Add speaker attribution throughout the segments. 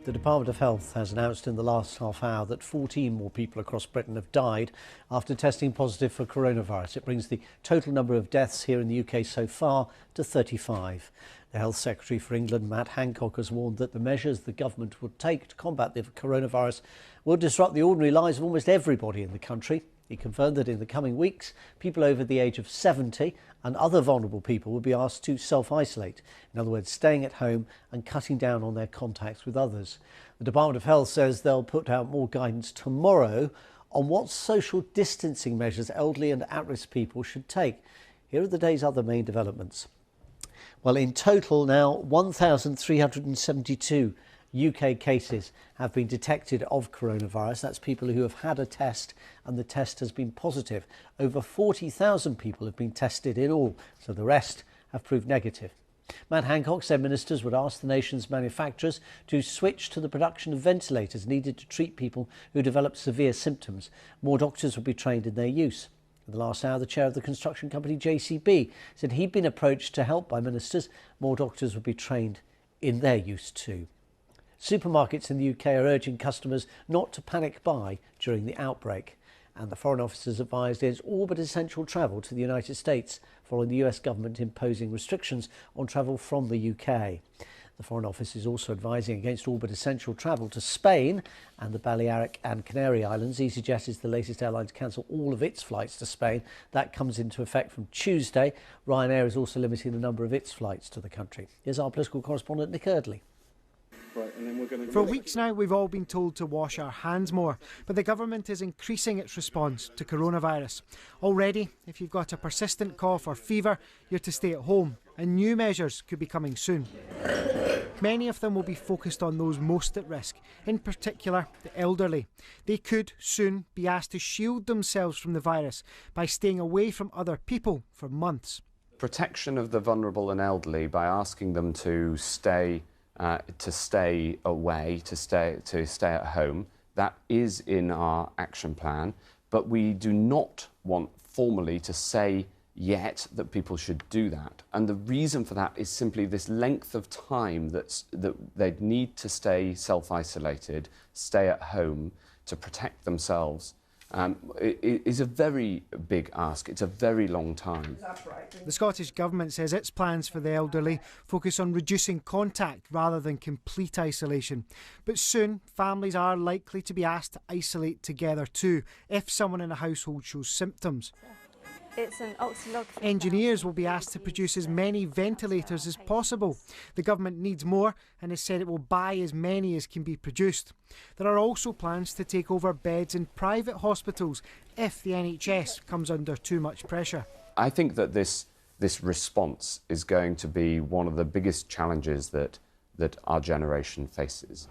Speaker 1: The Department of Health has announced in the last half hour that 14 more people across Britain have died after testing positive for coronavirus. It brings the total number of deaths here in the UK so far to 35. The Health Secretary for England, Matt Hancock, has warned that the measures the government would take to combat the coronavirus will disrupt the ordinary lives of almost everybody in the country. He confirmed that in the coming weeks, people over the age of 70 and other vulnerable people will be asked to self-isolate. In other words, staying at home and cutting down on their contacts with others. The Department of Health says they'll put out more guidance tomorrow on what social distancing measures elderly and at-risk people should take. Here are the day's other main developments. Well, in total now, 1,372 UK cases have been detected of coronavirus. That's people who have had a test and the test has been positive. Over 40,000 people have been tested in all, so the rest have proved negative. Matt Hancock said ministers would ask the nation's manufacturers to switch to the production of ventilators needed to treat people who develop severe symptoms. More doctors will be trained in their use. In the last hour, the chair of the construction company JCB said he'd been approached to help by ministers. More doctors will be trained in their use too. Supermarkets in the UK are urging customers not to panic buy during the outbreak. And the Foreign Office has advised against all but essential travel to the United States following the US government imposing restrictions on travel from the UK. The Foreign Office is also advising against all but essential travel to Spain and the Balearic and Canary Islands. EasyJet is the latest airline to cancel all of its flights to Spain. That comes into effect from Tuesday. Ryanair is also limiting the number of its flights to the country. Here's our political correspondent Nick Eardley.
Speaker 2: For weeks now, we've all been told to wash our hands more, but the government is increasing its response to coronavirus. Already, if you've got a persistent cough or fever, you're to stay at home, and new measures could be coming soon. Many of them will be focused on those most at risk, in particular the elderly. They could soon be asked to shield themselves from the virus by staying away from other people for months.
Speaker 3: Protection of the vulnerable and elderly by asking them to stay away, to stay at home. That is in our action plan, but we do not want formally to say yet that people should do that. And the reason for that is simply this length of time that they'd need to stay self-isolated, stay at home to protect themselves. It is a very big ask. It's a very long time.
Speaker 2: The Scottish Government says its plans for the elderly focus on reducing contact rather than complete isolation. But soon, families are likely to be asked to isolate together too if someone in a household shows symptoms.
Speaker 4: It's an oxylog.
Speaker 2: Engineers will be asked to produce as many ventilators as possible. The government needs more and has said it will buy as many as can be produced. There are also plans to take over beds in private hospitals if the NHS comes under too much pressure.
Speaker 3: I think that this response is going to be one of the biggest challenges that our generation faces.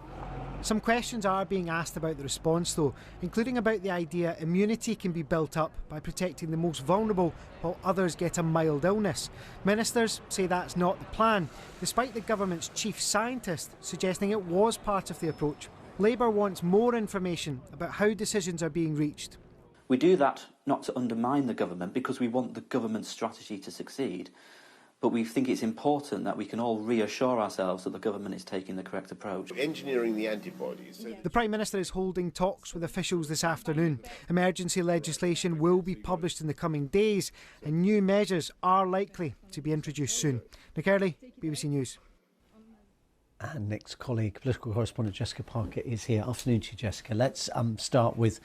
Speaker 2: Some questions are being asked about the response though, including about the idea immunity can be built up by protecting the most vulnerable while others get a mild illness. Ministers say that's not the plan, despite the government's chief scientist suggesting it was part of the approach. Labour wants more information about how decisions are being reached.
Speaker 5: We do that not to undermine the government because we want the government's strategy to succeed, but we think it's important that we can all reassure ourselves that the government is taking the correct approach.
Speaker 6: Engineering the antibodies.
Speaker 2: The Prime Minister is holding talks with officials this afternoon. Emergency legislation will be published in the coming days and new measures are likely to be introduced soon. Nick Eardley, BBC News.
Speaker 1: And Nick's colleague, political correspondent Jessica Parker is here. Afternoon to you, Jessica. Let's start with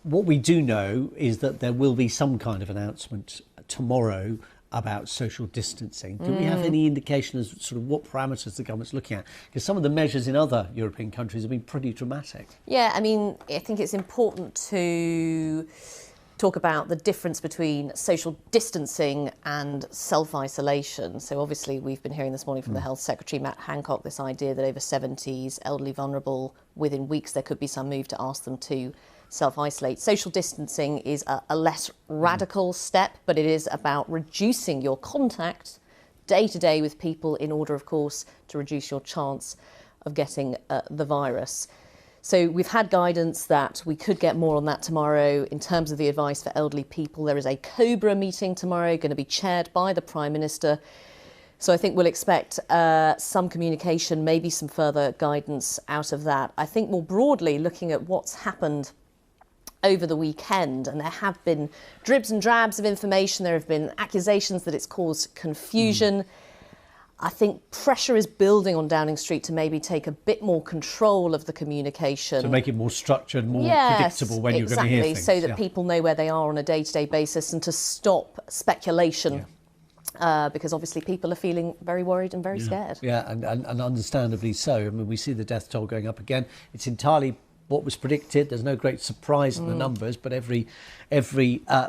Speaker 1: what we do know is that there will be some kind of announcement tomorrow about social distancing. Do we have any indication as sort of what parameters the government's looking at? Because some of the measures in other European countries have been pretty dramatic.
Speaker 7: Yeah, I mean, I think it's important to talk about the difference between social distancing and self-isolation. So obviously we've been hearing this morning from the Health Secretary, Matt Hancock, this idea that over 70s, elderly, vulnerable, within weeks there could be some move to ask them to self-isolate. Social distancing is a less radical step, but it is about reducing your contact day to day with people in order, of course, to reduce your chance of getting the virus. So we've had guidance that we could get more on that tomorrow in terms of the advice for elderly people. There is a COBRA meeting tomorrow going to be chaired by the Prime Minister. So I think we'll expect some communication, maybe some further guidance out of that. I think more broadly, looking at what's happened over the weekend, and there have been dribs and drabs of information, there have been accusations that it's caused confusion. I think pressure is building on Downing Street to maybe take a bit more control of the communication.
Speaker 1: To make it more structured, more predictable when you're going to hear things.
Speaker 7: So that people know where they are on a day-to-day basis, and to stop speculation. Because obviously people are feeling very worried and very scared.
Speaker 1: Yeah, and understandably so. I mean, we see the death toll going up again. It's entirely what was predicted. There's no great surprise in the numbers, but every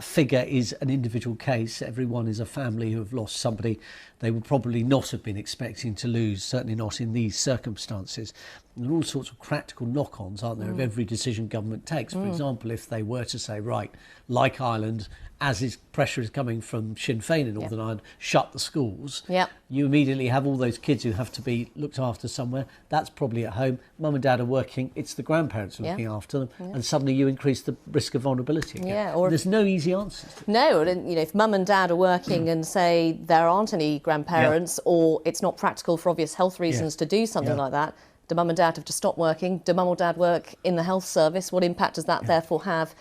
Speaker 1: figure is an individual case. Everyone is a family who have lost somebody they would probably not have been expecting to lose, certainly not in these circumstances. And there are all sorts of practical knock-ons, aren't there, of every decision government takes. For example, if they were to say, right, like Ireland, as pressure is coming from Sinn Féin in Northern Ireland, shut the schools, you immediately have all those kids who have to be looked after somewhere. That's probably at home. Mum and dad are working. It's the grandparents who are looking after them. And suddenly you increase the risk of vulnerability again.
Speaker 7: Or
Speaker 1: there's no easy answers.
Speaker 7: No, and if mum and dad are working and say there aren't any grandparents or it's not practical for obvious health reasons to do something like that, do mum and dad have to stop working? Do mum or dad work in the health service? What impact does that therefore have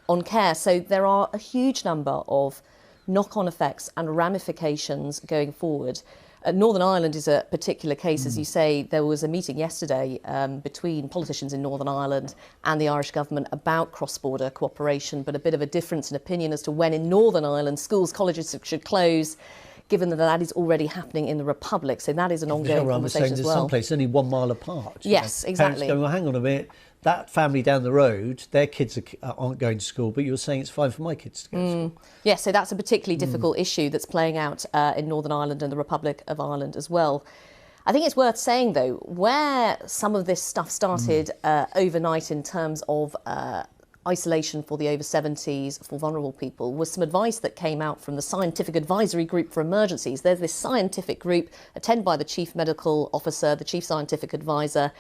Speaker 7: on care? So there are a huge number of knock-on effects and ramifications going forward. Northern Ireland is a particular case, as you say. There was a meeting yesterday between politicians in Northern Ireland and the Irish government about cross-border cooperation, but a bit of a difference in opinion as to when in Northern Ireland schools, colleges should close, given that that is already happening in the Republic. So that is an ongoing conversation as well.
Speaker 1: There's some places only 1 mile apart.
Speaker 7: Yes, exactly.
Speaker 1: Parents going, well, hang on a minute, that family down the road, their kids aren't going to school, but you're saying it's fine for my kids to go to school.
Speaker 7: Yes, so that's a particularly difficult issue that's playing out in Northern Ireland and the Republic of Ireland as well. I think it's worth saying, though, where some of this stuff started overnight in terms of isolation for the over 70s, for vulnerable people, was some advice that came out from the Scientific Advisory Group for Emergencies. There's this scientific group attended by the Chief Medical Officer, the Chief Scientific Advisor.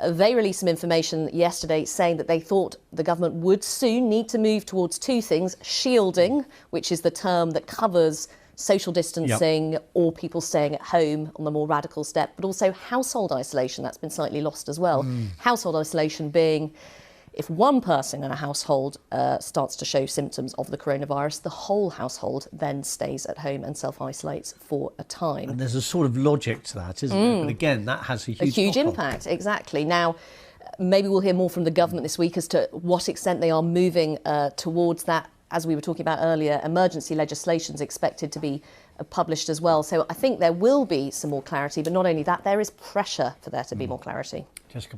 Speaker 7: They released some information yesterday saying that they thought the government would soon need to move towards two things: shielding, which is the term that covers social distancing or people staying at home on the more radical step, but also household isolation. That's been slightly lost as well. Household isolation being if one person in a household starts to show symptoms of the coronavirus, the whole household then stays at home and self-isolates for a time.
Speaker 1: And there's a sort of logic to that, isn't there? But again, that has a huge
Speaker 7: impact, exactly. Now, maybe we'll hear more from the government this week as to what extent they are moving towards that. As we were talking about earlier, emergency legislation is expected to be published as well. So I think there will be some more clarity, but not only that, there is pressure for there to be more clarity.
Speaker 1: Jessica